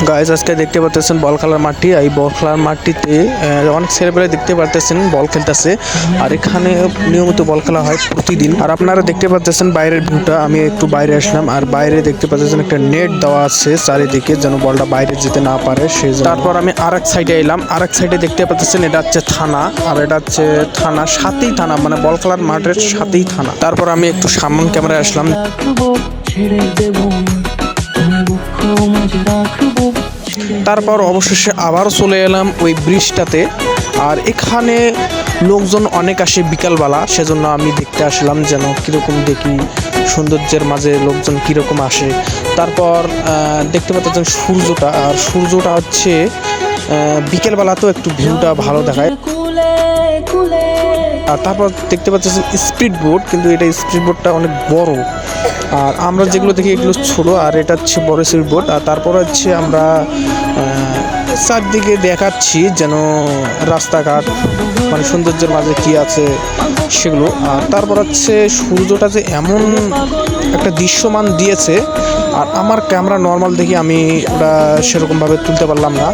Guys আজকে দেখতে পাচ্ছেন বল খেলার মাঠটি। এই বল খেলার মাঠটিতে অনেক ছেলেপেলে দেখতে পারতেছেন বল খেলতেছে। আর এখানে নিয়মিত বল খেলা হয় প্রতিদিন। আর আপনারা দেখতে পাচ্ছেন বাইরের ভিউটা। আমি একটু বাইরে আসলাম, আর বাইরে দেখতে পাচ্ছেন একটা নেট দেওয়া আছে চারিদিকে, যেন বলটা বাইরে যেতে না পারে সেই জন্য। তারপর আমি আরেক সাইডে এলাম। আরেক সাইডে দেখতে পাচ্ছেন এটা হচ্ছে থানা, আর এটা হচ্ছে থানা, সাথেই থানা, মানে বল খেলার মাঠের সাথেই থানা। তারপর আমি একটু সামন ক্যামেরায় আসলাম। তারপর অবশেষে আবারও চলে এলাম ওই ব্রিজটাতে। আর এখানে লোকজন অনেক আসে বিকালবেলা, সেজন্য আমি দেখতে আসলাম যেন কীরকম দেখি, সৌন্দর্যের মাঝে লোকজন কীরকম আসে। তারপর দেখতে পাচ্ছেন সূর্যটা, আর সূর্যটা হচ্ছে বিকেলবেলাতেও একটু ভিউটা ভালো দেখায়। আর তারপর দেখতে পাচ্ছেন স্পিড বোট, কিন্তু এটা স্পিড বোটটা অনেক বড়, আর আমরা যেগুলো দেখি এগুলো ছোট, আর এটা হচ্ছে বড় স্পিড বোট। আর তারপর হচ্ছে আমরা চারদিকে দেখাচ্ছি যেন রাস্তাঘাট, মানে সৌন্দর্যের মাঝে কি আছে সেগুলো। আর তারপর হচ্ছে সূর্যটা যে এমন একটা দৃশ্যমান দিয়েছে, আর আমার ক্যামেরা নর্মাল দেখি আমি ওটা সেরকমভাবে তুলতে পারলাম না।